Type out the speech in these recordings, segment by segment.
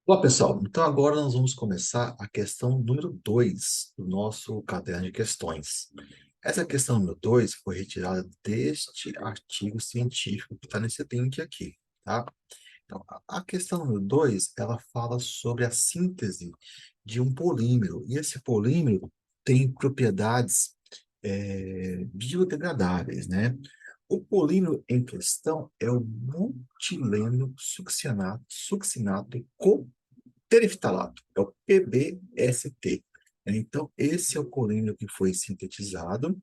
Olá, pessoal. Então, agora nós vamos começar a questão número 2 do nosso caderno de questões. Essa questão número 2 foi retirada deste artigo científico que está nesse link aqui, tá? Então, a questão número 2 ela fala sobre a síntese de um polímero. E esse polímero tem propriedades biodegradáveis, né? O polímero em questão é o butileno succinato tereftalato, é o PBST. Então, esse é o polímero que foi sintetizado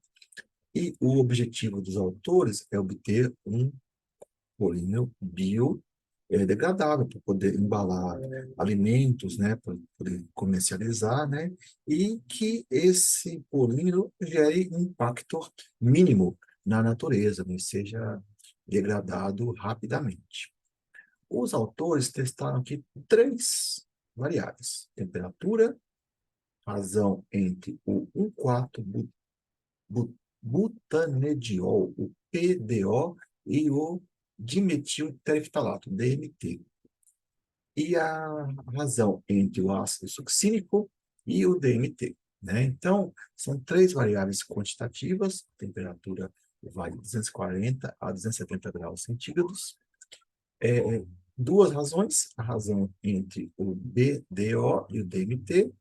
e o objetivo dos autores é obter um polímero biodegradável para poder embalar alimentos, né, para poder comercializar, né, e que esse polímero gere um impacto mínimo na natureza, né, seja degradado rapidamente. Os autores testaram aqui três variáveis: temperatura, razão entre o 1,4 butanediol, o PDO, e o dimetiltereftalato, DMT, e a razão entre o ácido succínico e o DMT. Né? Então, são três variáveis quantitativas: temperatura vai de 240 a 270 graus centígrados, é, duas razões: a razão entre o BDO e o DMT,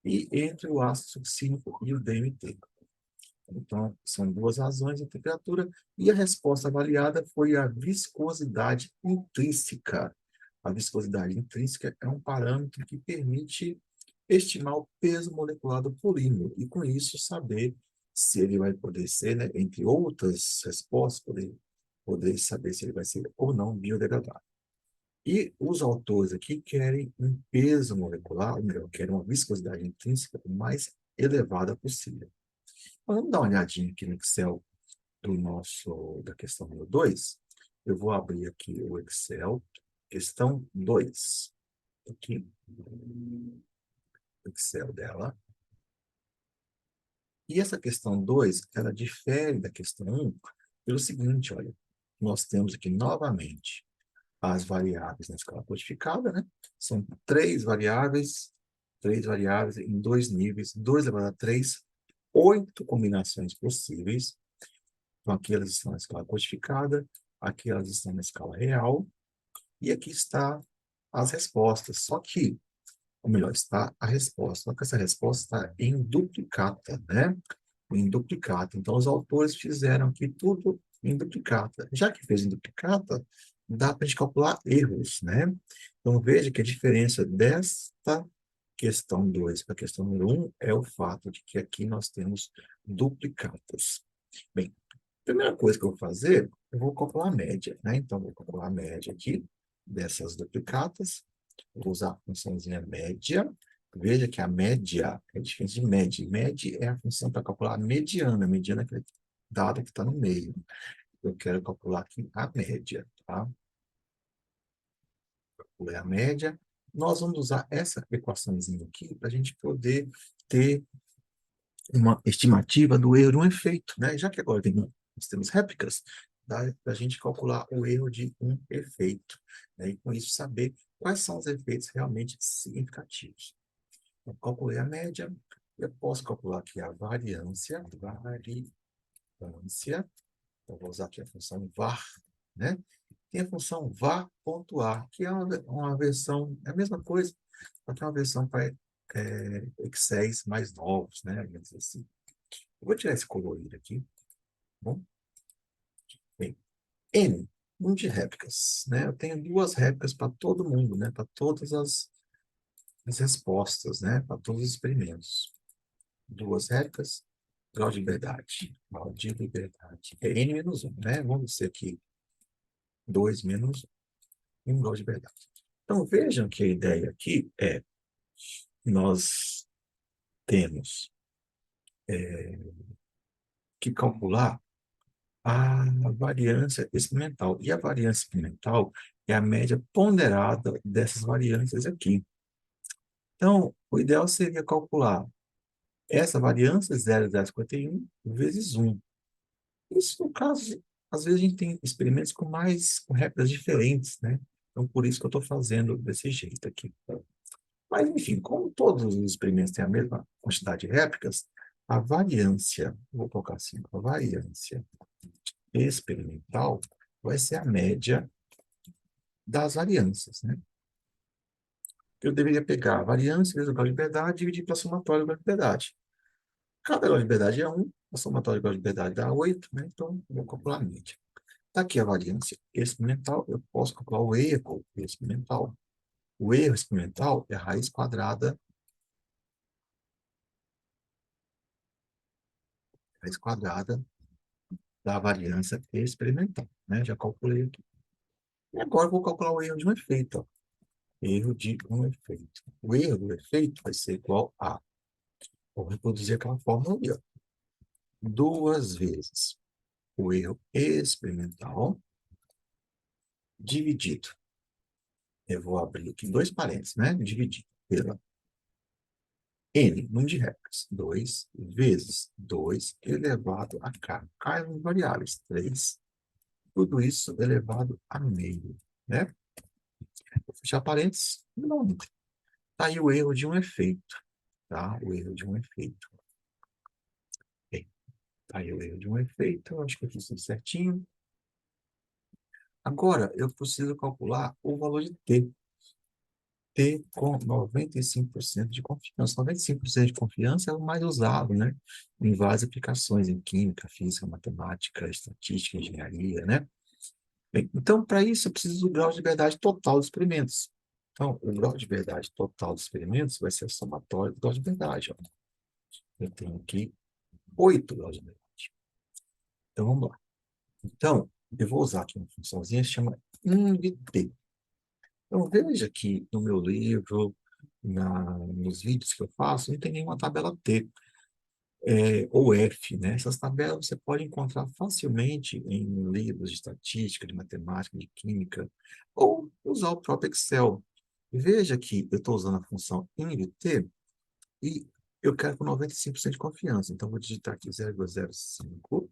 e entre o ácido succínico e o DMT. Então, são duas razões: a temperatura, e a resposta avaliada foi a viscosidade intrínseca. A viscosidade intrínseca é um parâmetro que permite estimar o peso molecular do polímero, e com isso saber se ele vai poder ser, né, entre outras respostas, poder saber se ele vai ser ou não biodegradável. E os autores aqui querem um peso molecular, ou melhor, querem uma viscosidade intrínseca o mais elevada possível. Então, vamos dar uma olhadinha aqui no Excel da questão número 2. Eu vou abrir aqui o Excel, questão 2. Aqui, o Excel dela. E essa questão 2 ela difere da questão 1 pelo seguinte: olha, nós temos aqui novamente as variáveis na escala codificada, né? São três variáveis em dois níveis, 2 elevado a 3, 8 combinações possíveis. Então, aqui elas estão na escala codificada, aqui elas estão na escala real, e aqui está as respostas. Só que, ou melhor, está a resposta. Só que essa resposta está em duplicata, né? Em duplicata. Então, os autores fizeram aqui tudo em duplicata. Já que fez em duplicata, dá para a gente calcular erros, né? Então, veja que a diferença desta questão 2 para a questão número 1 é o fato de que aqui nós temos duplicatas. Bem, a primeira coisa que eu vou fazer, eu vou calcular a média, né? Então, vou calcular a média aqui dessas duplicatas. Vou usar a funçãozinha média. Veja que a média é diferente de média. Média é a função para calcular a mediana. A mediana é aquele dado que está no meio. Eu quero calcular aqui a média, tá? Calculei a média. Nós vamos usar essa equaçãozinha aqui para a gente poder ter uma estimativa do erro de um efeito, né? Já que agora nós temos réplicas, dá para a gente calcular o erro de um efeito, né? E com isso saber quais são os efeitos realmente significativos. Eu calculei a média, eu posso calcular aqui a variância, eu vou usar aqui a função var, né? Tem a função var.a, que é uma versão, é a mesma coisa, só que é uma versão para Excels mais novos, né? Digamos assim. Eu vou tirar esse colorido aqui, tá bom? Bem, N, número de réplicas, né? Eu tenho duas réplicas para todo mundo, né? Para todas as respostas, né? Para todos os experimentos. Duas réplicas, grau de liberdade. Grau de liberdade. É N menos 1, né? Vamos ser aqui 2 menos 1 grau de liberdade. Então, vejam que a ideia aqui é nós temos que calcular a variância experimental. E a variância experimental é a média ponderada dessas variâncias aqui. Então, o ideal seria calcular essa variância 0,051 vezes 1. Isso, no caso, às vezes a gente tem experimentos com réplicas diferentes, né? Então, por isso que eu estou fazendo desse jeito aqui. Mas, enfim, como todos os experimentos têm a mesma quantidade de réplicas, a variância, vou colocar assim, a variância experimental vai ser a média das variâncias, né? Eu deveria pegar a variância vezes o grau de liberdade e dividir pela somatória do grau de liberdade. Cada grau de liberdade é 1, a somatória do grau de liberdade dá 8, né? Então, eu vou calcular a média. Está aqui a variância experimental, eu posso calcular o erro experimental. O erro experimental é a raiz quadrada da variância experimental, né? Já calculei aqui. E agora eu vou calcular o erro de um efeito, ó. Erro de um efeito. O erro do efeito vai ser igual a, vou reproduzir aquela fórmula ali, ó. 2 vezes o erro experimental dividido. Eu vou abrir aqui 2 parênteses, né? Dividido pela N, número de réplicas. 2 vezes 2 elevado a K. K é um variáveis. 3. Tudo isso elevado a meio, né? Vou fechar parênteses. Não. Tá aí o erro de um efeito, tá? O erro de um efeito. Bem, tá aí o erro de um efeito. Acho que eu fiz tudo certinho. Agora, eu preciso calcular o valor de T. T com 95% de confiança. 95% de confiança é o mais usado, né? Em várias aplicações, em química, física, matemática, estatística, engenharia, né? Bem, então, para isso, eu preciso do grau de liberdade total dos experimentos. Então, o grau de liberdade total dos experimentos vai ser o somatório do grau de liberdade. Ó. Eu tenho aqui 8 graus de liberdade. Então, vamos lá. Então, eu vou usar aqui uma funçãozinha que se chama INVT. Então, veja que no meu livro, nos vídeos que eu faço, não tem nenhuma tabela T ou F, né? Essas tabelas você pode encontrar facilmente em livros de estatística, de matemática, de química, ou usar o próprio Excel. Veja que eu estou usando a função INVT e eu quero com 95% de confiança. Então, vou digitar aqui 0,05,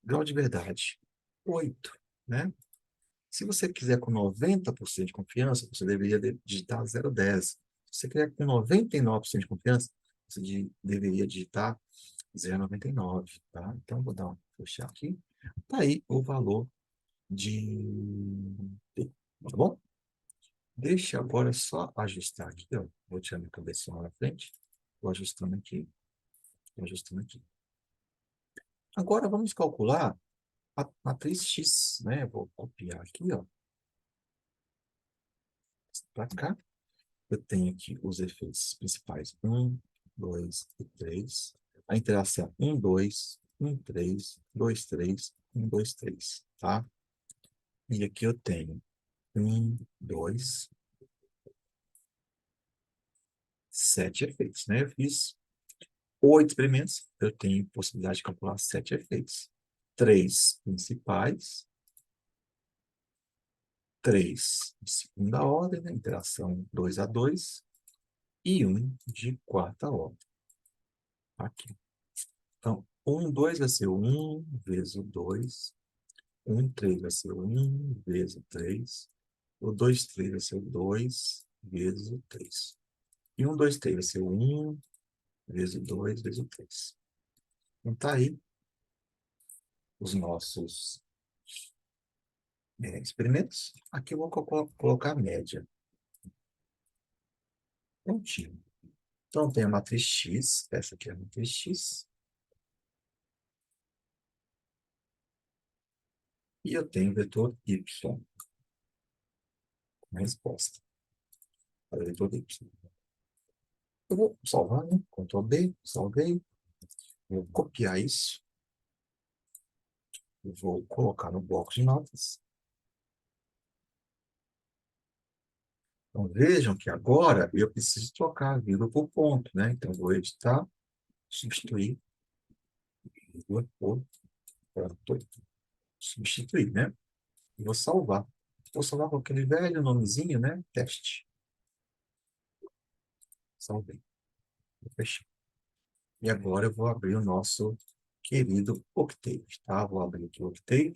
grau de verdade, 8, né? Se você quiser com 90% de confiança, você deveria digitar 0,10. Se você quiser com 99% de confiança, você deveria digitar 0,99, tá? Então, vou dar um fechar aqui. Tá aí o valor de T, tá bom? Deixa agora só ajustar aqui, ó. Vou tirar minha cabeça lá na frente. Vou ajustando aqui, vou ajustando aqui. Agora, vamos calcular a matriz X, né? Vou copiar aqui, ó, para cá. Eu tenho aqui os efeitos principais 1, 2 e 3. A interação 1, 2, 1, 3, 2, 3, 1, 2, 3, tá? E aqui eu tenho 1, 2, 7 efeitos, né? Eu fiz 8 experimentos, eu tenho possibilidade de calcular 7 efeitos. 3 principais, 3 de segunda ordem, né? Interação 2 a 2, e 1 de quarta ordem. Aqui. Então, 1, 2 vai ser o 1 vezes o 2. 1, 3 vai ser o 1 vezes o 3. O 2, 3 vai ser o 2 vezes o 3. E 1, 2, 3 vai ser o 1 vezes o 2 vezes o 3. Então, tá aí os nossos experimentos. Aqui eu vou colocar a média. Prontinho. Então, tem a matriz X. Essa aqui é a matriz X. E eu tenho o vetor Y. A resposta para o vetor Y. Eu vou salvar, né? Ctrl B, salvei. Vou copiar isso. Vou colocar no bloco de notas. Então, vejam que agora eu preciso trocar a vírgula por ponto, né? Então, vou editar, substituir, vírgula por ponto, substituir, né? E vou salvar. Vou salvar com aquele velho nomezinho, né? Teste. Salvei. Vou fechar. E agora eu vou abrir o nosso querido Octave, tá? Vou abrir aqui o Octave.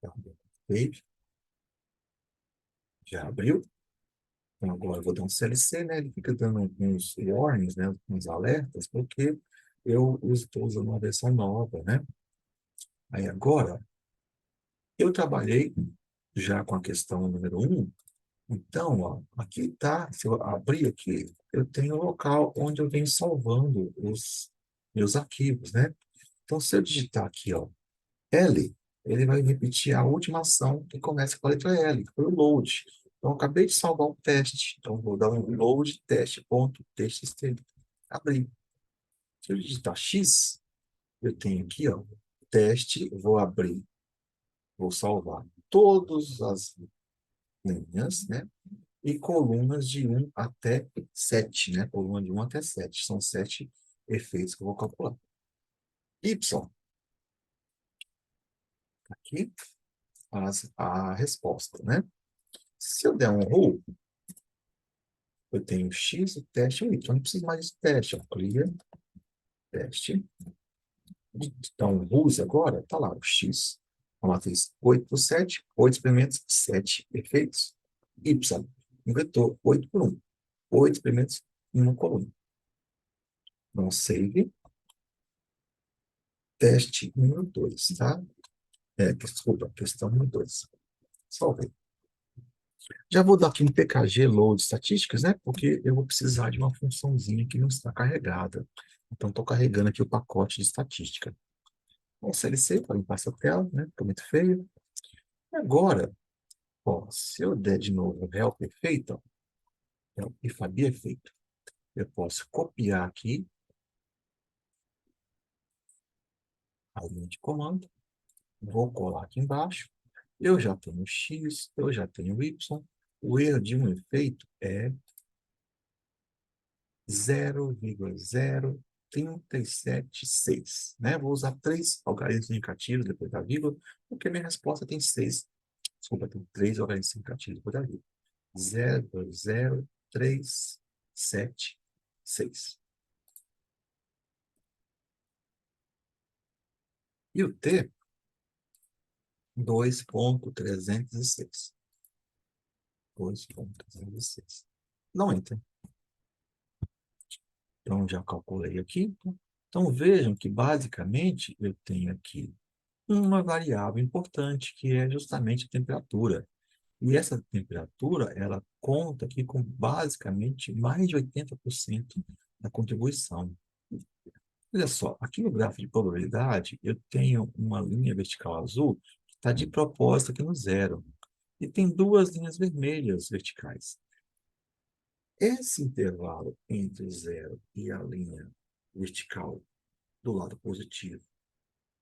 Octave. Já abriu. Então, agora eu vou dar um CLC, né? Ele fica dando uns warnings, né? Uns alertas, porque eu estou usando uma versão nova, né? Aí agora, eu trabalhei já com a questão número um. Então, ó, aqui está, se eu abrir aqui, eu tenho o local onde eu venho salvando os meus arquivos, né? Então, se eu digitar aqui, ó, L, ele vai repetir a última ação que começa com a letra L, que foi o load. Então, eu acabei de salvar o teste. Então, vou dar um load teste.txt. Abrir. Se eu digitar X, eu tenho aqui, ó, teste, vou abrir, vou salvar todas as linhas, né? E colunas de 1 até 7, né? Coluna de 1 até 7. São 7 efeitos que eu vou calcular. Y, aqui, a resposta, né? Se eu der um roll, eu tenho X, o teste e o Y. Eu não preciso mais de teste. Ó. Clear, teste. Então, use agora, está lá o X. A matriz 8 por 7, 8 experimentos, 7 efeitos. Y, um vetor 8 por 1. 8 experimentos em uma coluna. Então, save, teste número 2, tá? Desculpa, questão número 2. Salvei. Já vou dar aqui um PKG load estatísticas, né? Porque eu vou precisar de uma funçãozinha que não está carregada. Então, estou carregando aqui o pacote de estatística. Bom, CLC para limpar essa tela, né? Ficou muito feio. Agora, ó, se eu der de novo o help efeito, help if AB efeito, eu posso copiar aqui a linha de comando, vou colar aqui embaixo. Eu já tenho X, eu já tenho Y. O erro de um efeito é 0,0376, né? Vou usar 3 algarismos indicativos depois da vírgula, porque minha resposta tem 6. Desculpa, tem 3 algarismos indicativos depois da vírgula. 0,0376. E o T, 2,306. 2,306. Não entra. Então, já calculei aqui. Então, vejam que, basicamente, eu tenho aqui uma variável importante, que é justamente a temperatura. E essa temperatura, ela conta aqui com, basicamente, mais de 80% da contribuição. Olha só, aqui no gráfico de probabilidade, eu tenho uma linha vertical azul que está de propósito aqui no zero. E tem duas linhas vermelhas verticais. Esse intervalo entre o zero e a linha vertical do lado positivo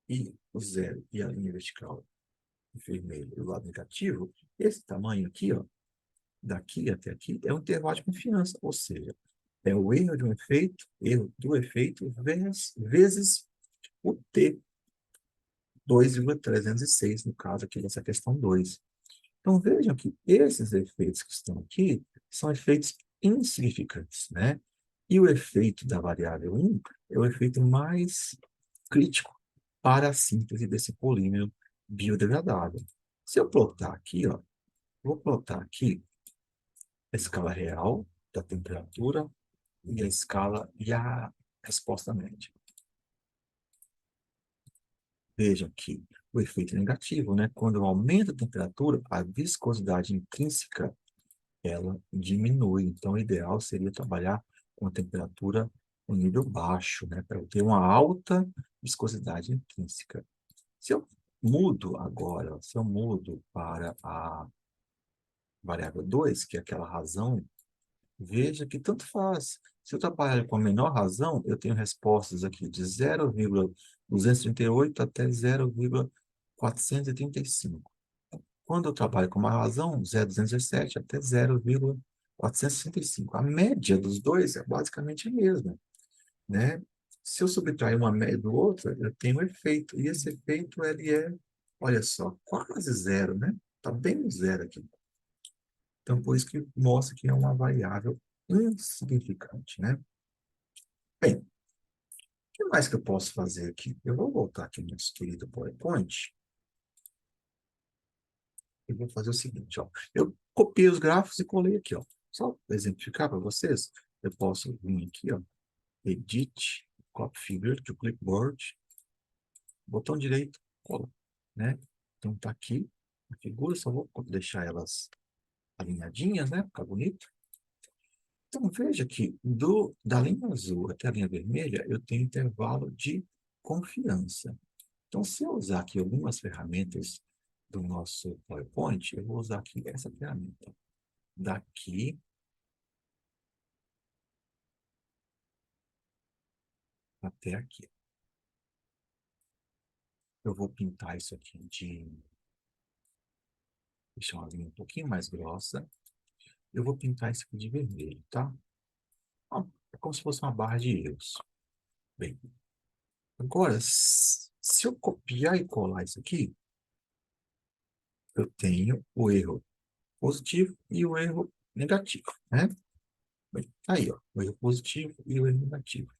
e o zero e a linha vertical vermelha do lado negativo, esse tamanho aqui, ó, daqui até aqui, é um intervalo de confiança, ou seja, é o erro de um efeito, erro do efeito, vezes o T, 2,306, no caso aqui dessa questão 2. Então, vejam que esses efeitos que estão aqui são efeitos insignificantes, né? E o efeito da variável 1 é o efeito mais crítico para a síntese desse polímero biodegradável. Se eu plotar aqui, ó, vou plotar aqui a escala real da temperatura e a escala e a resposta média. Vejam que o efeito é negativo, né? Quando eu aumento a temperatura, a viscosidade intrínseca ela diminui. Então, o ideal seria trabalhar com a temperatura em nível baixo, né? Para eu ter uma alta viscosidade intrínseca. Se eu mudo agora, se eu mudo para a variável 2, que é aquela razão, veja que tanto faz. Se eu trabalhar com a menor razão, eu tenho respostas aqui de 0,238 até 0,435. Quando eu trabalho com uma razão, 0,217 até 0,465. A média dos dois é basicamente a mesma, né? Se eu subtrair uma média do outro, eu tenho um efeito. E esse efeito, ele é, olha só, quase zero, né? Está bem no zero aqui. Então, por isso que mostra que é uma variável insignificante, né? Bem, o que mais que eu posso fazer aqui? Eu vou voltar aqui no nosso querido PowerPoint. eu vou fazer o seguinte, ó. Eu copiei os gráficos e colei aqui, ó. Só para exemplificar para vocês, eu posso vir aqui, ó, Edit, Copy Figure to Clipboard, botão direito, cola, né? Então tá aqui a figura, só vou deixar elas alinhadinhas, né? Ficar bonito. Então veja que da linha azul até a linha vermelha, eu tenho intervalo de confiança. Então, se eu usar aqui algumas ferramentas do nosso PowerPoint, eu vou usar aqui essa ferramenta. Daqui até aqui. Eu vou pintar isso aqui de... deixar uma linha um pouquinho mais grossa. Eu vou pintar isso aqui de vermelho, tá? Ó, é como se fosse uma barra de erros. Bem, agora, se eu copiar e colar isso aqui, eu tenho o erro positivo e o erro negativo, né? Bem, aí, ó, o erro positivo e o erro negativo.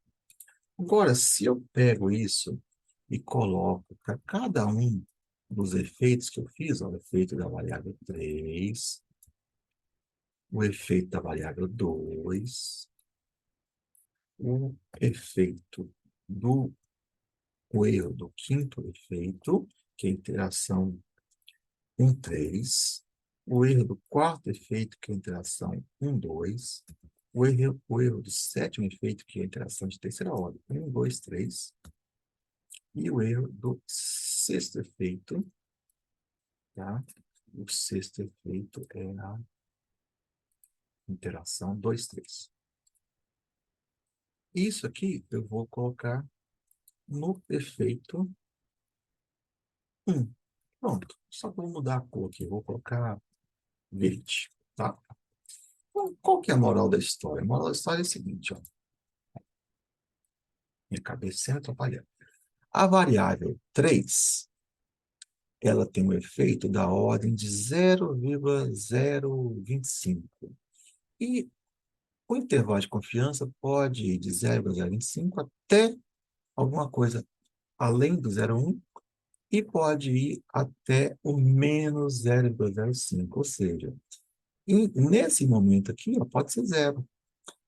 Agora, se eu pego isso e coloco para cada um dos efeitos que eu fiz, ó, o efeito da variável 3, o efeito da variável 2, o efeito do o erro do quinto efeito, que é a interação 1, 3, o erro do quarto efeito, que é a interação 1, 2, o erro do sétimo efeito, que é a interação de terceira ordem, 1, 2, 3, e o erro do sexto efeito, tá? O sexto efeito é a interação 2, 3. Isso aqui eu vou colocar no efeito 1. Pronto. Só para mudar a cor aqui, eu vou colocar verde, tá? Então, qual que é a moral da história? A moral da história é a seguinte, ó. Minha cabeça sempre atrapalhando. A variável 3, ela tem um efeito da ordem de 0,025. E o intervalo de confiança pode ir de 0,025 até alguma coisa além do 0,1 e pode ir até o menos 0,05. Ou seja, nesse momento aqui, ó, pode ser zero.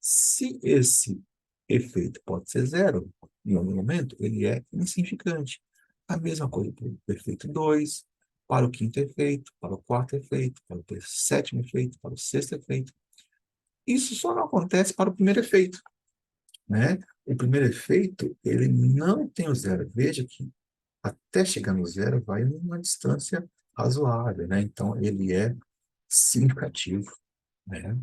Se esse efeito pode ser zero, em algum momento, ele é insignificante. A mesma coisa para o efeito 2, para o quinto efeito, para o quarto efeito, para o sétimo efeito, para o sexto efeito. Isso só não acontece para o primeiro efeito, né? O primeiro efeito, ele não tem o zero. Veja que até chegar no zero vai uma distância razoável, né? Então, ele é significativo, né?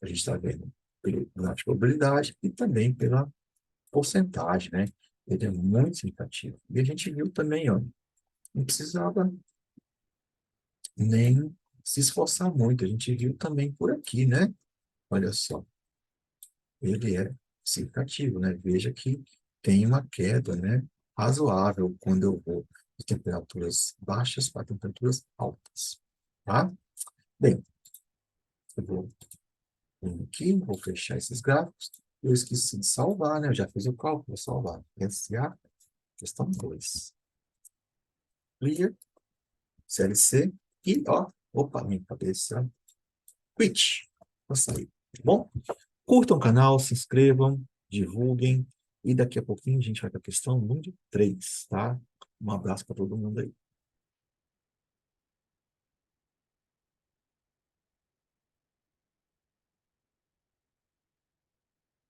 A gente está vendo pela probabilidade e também pela porcentagem, né? Ele é muito significativo. E a gente viu também, ó, não precisava nem se esforçar muito. A gente viu também por aqui, né? Olha só, ele é significativo, né? Veja que tem uma queda, né, razoável quando eu vou de temperaturas baixas para temperaturas altas, tá? Bem, eu vou vir aqui, vou fechar esses gráficos. Eu esqueci de salvar, né? Eu já fiz o cálculo, vou salvar. SA, questão 2. Clear, CLC, e, ó, opa, minha cabeça, quit. Vou sair, tá bom? Curtam o canal, se inscrevam, divulguem, e daqui a pouquinho a gente vai para a questão número 3, tá? Um abraço para todo mundo aí.